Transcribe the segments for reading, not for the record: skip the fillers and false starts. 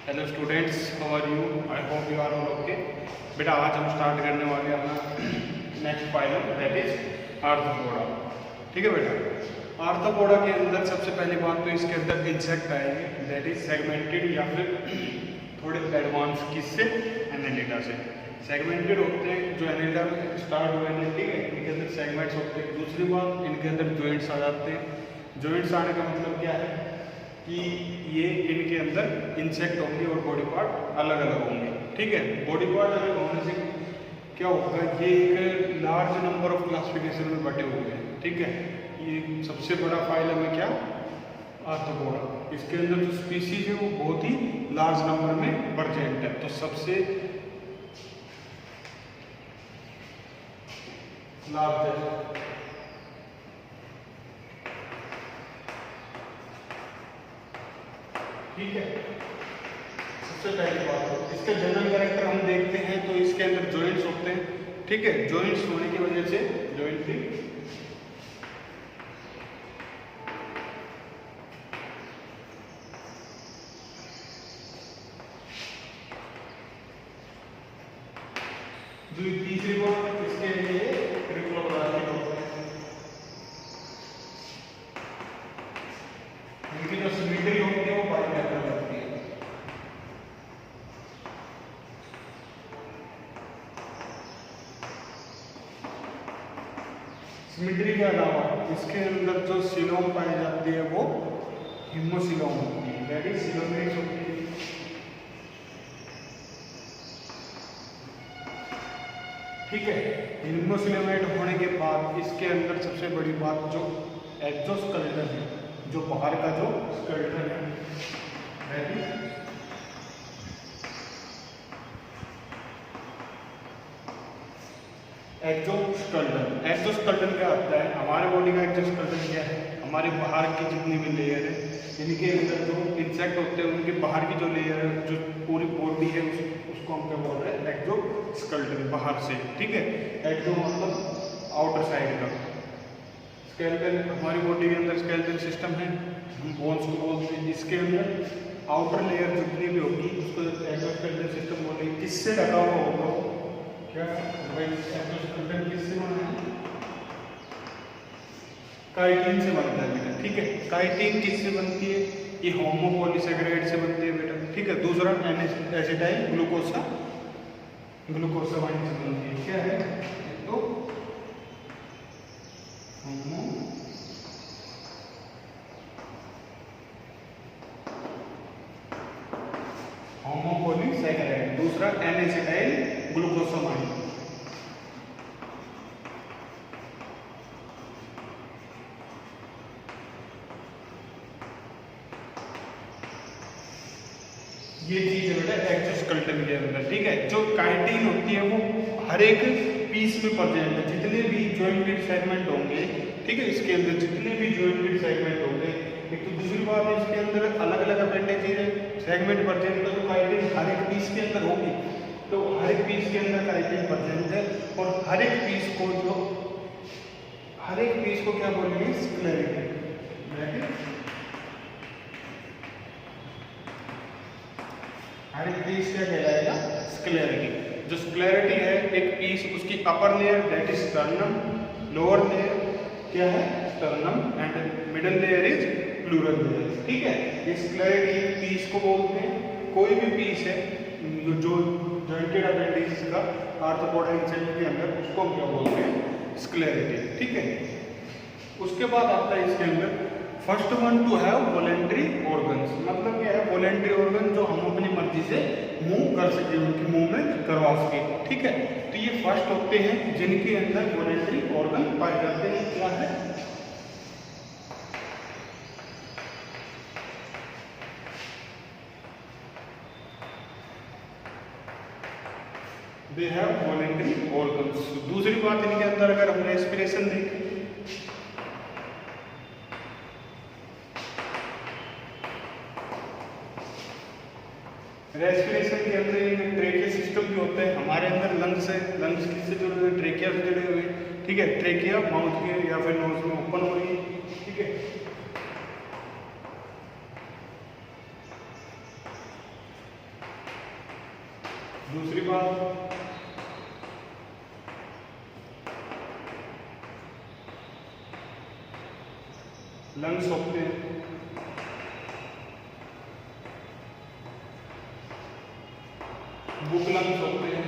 Hello students, how are you? I hope you are all okay. बेटा आज हम start करने वाले हैं अपना next final, that is arthropoda. ठीक है बेटा, आर्थ्रोपोडा के अंदर सबसे पहली बात तो इसके अंदर इंसेक्ट आएंगे, दैट इज सेगमेंटेड या फिर थोड़े एडवांस किससे, एनालिडा से। सेगमेंटेड होते हैं जो एनालिडा में स्टार्ट हुए हैं, ठीक है, इनके अंदर सेगमेंट्स होते हैं। दूसरी बात, इनके अंदर जॉइंट्स आ जाते हैं। जॉइंट्स आने का मतलब क्या है कि ये इनके अंदर इंसेक्ट होंगे और बॉडी पार्ट अलग अलग होंगे। ठीक है, बॉडी पार्ट अलग होने से क्या होगा, ये एक लार्ज नंबर ऑफ क्लासिफिकेशन में बटे हुए हैं। ठीक है, ये सबसे बड़ा फाइलम है क्या, आर्थ्रोपोडा। इसके अंदर जो स्पीसीज है वो बहुत ही लार्ज नंबर में प्रेजेंट है। तो सबसे लार्जेस्ट, ठीक है, सबसे पहली बात इसका जनरल कैरेक्टर हम देखते हैं तो इसके अंदर जॉइंट्स होते हैं। ठीक है, जॉइंट्स होने की वजह से जॉइंटिंग जो तीसरी बात इसके लिए ट्रिप्लोब्लास्टिक होते हैं। इनकी जो सिमेट्री होती है वो बाइलेटरल होती है। सिमेट्री के अलावा इसके अंदर जो सिलोम पाई जाती है वो हिमोसिलोम होती है, दैट इज सिलोमेट्स होती है। ठीक है, हिमोसिलोमेट होने के बाद इसके अंदर सबसे बड़ी बात जो एक्सोस्केलेटन है, जो बाहर का जो स्केलेटन है, दैट इज एक्सोस्केलेटन। एक्सोस्केलेटन क्या होता है, हमारे बॉडी का एक्सोस्केलेटन क्या है, हमारे बाहर की जितनी भी लेयर है, इनके अंदर जो इंसेक्ट होते हैं उनके बाहर की जो लेयर है, जो पूरी बॉडी है, उसको हम क्या बोल रहे हैं, एक्सोस्केलेटन, बाहर से। ठीक है, एक्सो मतलब आउटर साइड का। स्केलेटन, हमारी बॉडी के अंदर स्केलेटन सिस्टम है, हम बोन्स को बोलते हैं। इसके अंदर आउटर लेयर जितनी भी होगी उसको एक्सोस्केलेटन सिस्टम बोलेंगे। किससे ढका हुआ होगा, क्या एक्सोस्केलेटन किससे बना है, काइटिन से बनता है बेटा। ठीक है, काइटिन किससे बनती है, ये होमोपॉलीसेकेराइड से बनती है बेटा। ठीक है, दूसरा एसिटाइल ग्लूकोसामाइन से बनती है। क्या है, तो होमोपॉलीसेकेराइड, दूसरा एसिटाइल ग्लूकोसामाइन। ये चीज है बेटा एक्सोस्केलेटन के अंदर। ठीक है, जो काइटिन होती है वो हर एक पीस में प्रेजेंट है, जितने भी जॉइंटेड सेगमेंट होंगे। ठीक है, इसके अंदर जितने भी जॉइंटेड सेगमेंट होंगे, एक तो दूसरी बात है इसके अंदर अलग अलग अपेंडेजेस है, सेगमेंट प्रेजेंट है, तो काइटिन हर एक पीस के अंदर होगी। तो हर एक पीस के अंदर काइटिन प्रेजेंट है, और हर एक पीस को क्या बोलेंगे, स्क्लेरेटिन। हर एक पीस क्या कहलाएगा, स्क्लेरिटी। जो स्क्लेरिटी है एक पीस, उसकी upper layer that is sternum, lower layer क्या है, sternum, and middle layer is pleural layer. ठीक है, ये स्क्लेरिटी पीस को बोलते हैं। कोई भी पीस है जो जॉइंटेड अपेंडिक्स का आर्थ्रोपोडा इंसेक्ट के अंदर, उसको हम क्या बोलते हैं, स्क्लेरिटी। ठीक है, उसके बाद आता है इसके अंदर first one two have voluntary organs. मतलब क्या है, वॉलेंट्री ऑर्गन जो हम अपनी मर्जी से मूव कर सके, उनकी मूवमेंट करवा सके। ठीक है, तो ये फर्स्ट होते हैं जिनके अंदर वॉलेंट्री ऑर्गन पाए जाते हैं। क्या है, दे हैव वॉलेंट्री ऑर्गन्स। दूसरी बात, इनके अंदर अगर हम रेस्पिरेशन देखें, रेस्पिरेशन के अंदर ट्रेकिया सिस्टम भी होता है। हमारे अंदर लंग्स है, लंग्स किससे जुड़े हुए, ट्रेकिया से जुड़े हुए। ठीक है, ट्रेकिया माउथ के या फिर नोज में ओपन हो रही है। ठीक है, दूसरी बात, लंग्स होते हैं, बुक लंग्स होते हैं,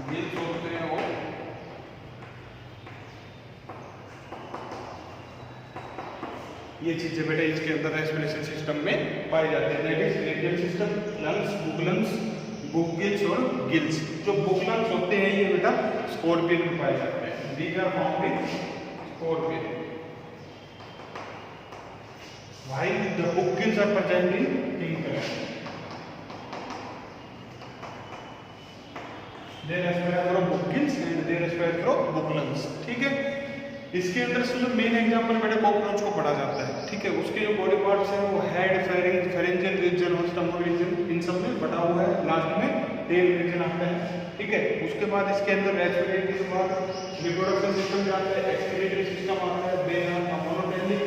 गिल्स होते हैं और ये चीजें बेटा इसके अंदर रेस्पिरेशन सिस्टम में पाई जाती है। That is radial system, lungs, book lungs, book gills और गिल्स। जो बुक लंग्स होते हैं ये बेटा स्कॉर्पियन में पाए जाते हैं। These are found in scorpion. While the book gills are present in pink colour. They respirate from book gills and they respirate from book lungs. ठीक है, इसके अंदर से जो मेन एग्जांपल बेटा कॉकरोच को पढ़ा जाता है। ठीक है, उसके जो बॉडी पार्ट्स हैं वो हेड, फेरेंजियल रीजन और स्टमक रीजन, इन सब में बटा हुआ है। लास्ट में टेल रीजन आता है। ठीक है, उसके बाद इसके अंदर रेस्पिरेटरी के बाद रिप्रोडक्टिव सिस्टम आता है, एक्सक्रीटरी सिस्टम आता है, देन मोनोटेलिक,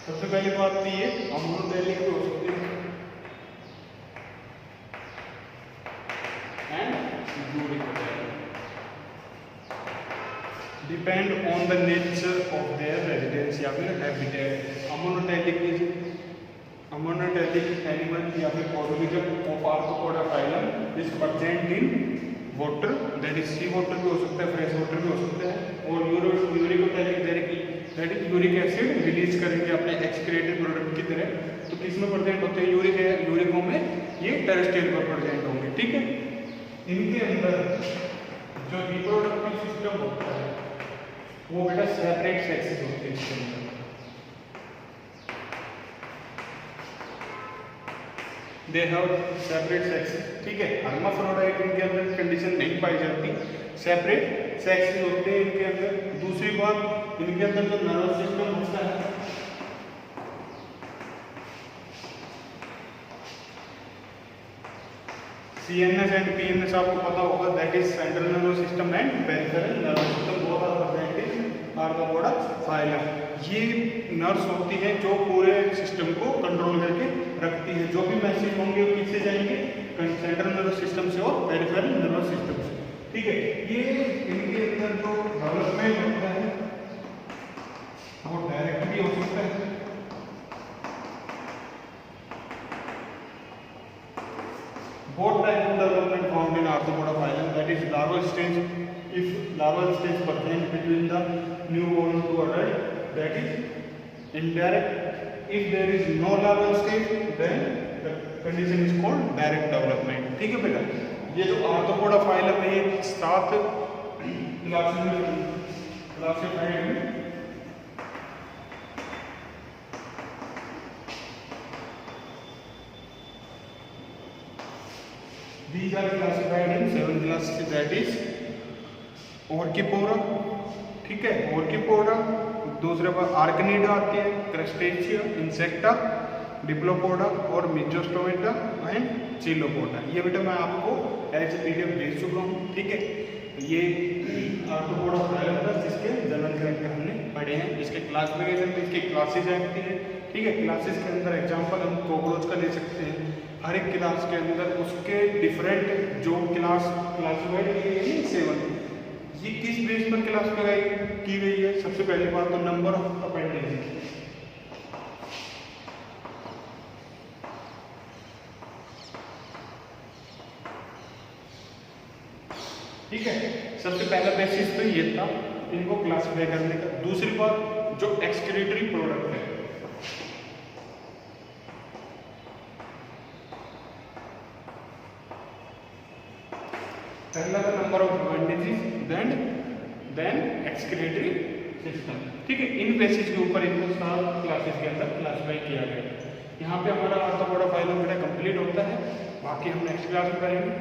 सबसे पहली बात तो ये मोनोटेलिक हो सकती है and uric depend on the nature of their residence या फिर हैबिटेट। अमोनोटेलिक एनिमल या फिर organism of arthropoda phylum is present in water, that is sea water भी हो सकता है, फ्रेश वाटर भी हो सकता है। और uricotelic that is uric acid release करेंगे अपने एक्सक्रीटरी प्रोडक्ट की तरह। तो किस में प्रेजेंट होते हैं? यूरिको में ये टेरेस्ट्रियल पर प्रेजेंट होंगे। ठीक है, इनके अंदर जो रिप्रोडक्टिव सिस्टम होता है वो बेटा सेपरेट सेक्सेस होते हैं। इसके अंदर दे हैव सेपरेट सेक्सेस। ठीक है, हर्माफ्रोडाइट इनके अंदर कंडीशन नहीं पाई जाती, सेपरेट सेक्सेस होते हैं इनके अंदर। दूसरी बात, इनके अंदर जो नर्वस सिस्टम होता है CNS एंड PNS आपको पता होगा, that is central nervous system and peripheral nervous system, both are present in arthropoda phylum. ये नर्व्स होती हैं जो पूरे सिस्टम को कंट्रोल करके रखती है। जो भी मैसेज होंगे वो किससे जाएंगे? सेंट्रल नर्वस सिस्टम से और पेरिफेरल नर्वस सिस्टम से। ठीक है, ये इनके अंदर जो डेवलपमेंट होता है वो डायरेक्ट भी हो सकता है, both type of development found in arthropoda phylum, that is larval stage. If larval stage present between the newborn to adult, that is indirect. If there is no larval stage, then the condition is called direct development. ठीक है बेटा, ये जो arthropoda phylum है ये 7 classified है। These are classified in 7 classes, that is Orchipoda, ठीक है, Orchipoda। दूसरे पर आर्कनीडा आती है, क्रस्टेशिया, इंसेक्टा, डिप्लोपोडा और मिजोस्टोमेटा एंड चिलोपोडा। ये बेटा मैं आपको एज PDF भेज चुका हूँ। ठीक है, ये आर्थ्रोपोडा फाइलम था जिसके जनरल कैरेक्टर हमने पढ़े हैं। इसके क्लासिफिकेशन में इसकी क्लासेज आती है। ठीक है, क्लासेस के अंदर एग्जांपल हम कॉकरोच का ले सकते हैं। हर एक क्लास के अंदर उसके डिफरेंट जो क्लासिफाइड की गई है 7, ये किस बेस पर क्लासिफाई की गई है? सबसे पहली बात तो नंबर ऑफ अपेंडेज। ठीक है, सबसे पहला बेसिस तो ये था इनको क्लासिफाई करने का। दूसरी बात, जो एक्सक्रीटरी प्रोडक्ट है, पहला number of appendages, then excretory system. ठीक है, इन बेसिस के ऊपर इनको 7 क्लासेस के अंदर क्लासिफाई किया गया है। यहाँ पे हमारा आर्थ्रोपोडा फाइलम बेटा कंप्लीट होता है, बाकी हम नेक्स्ट क्लास में करेंगे।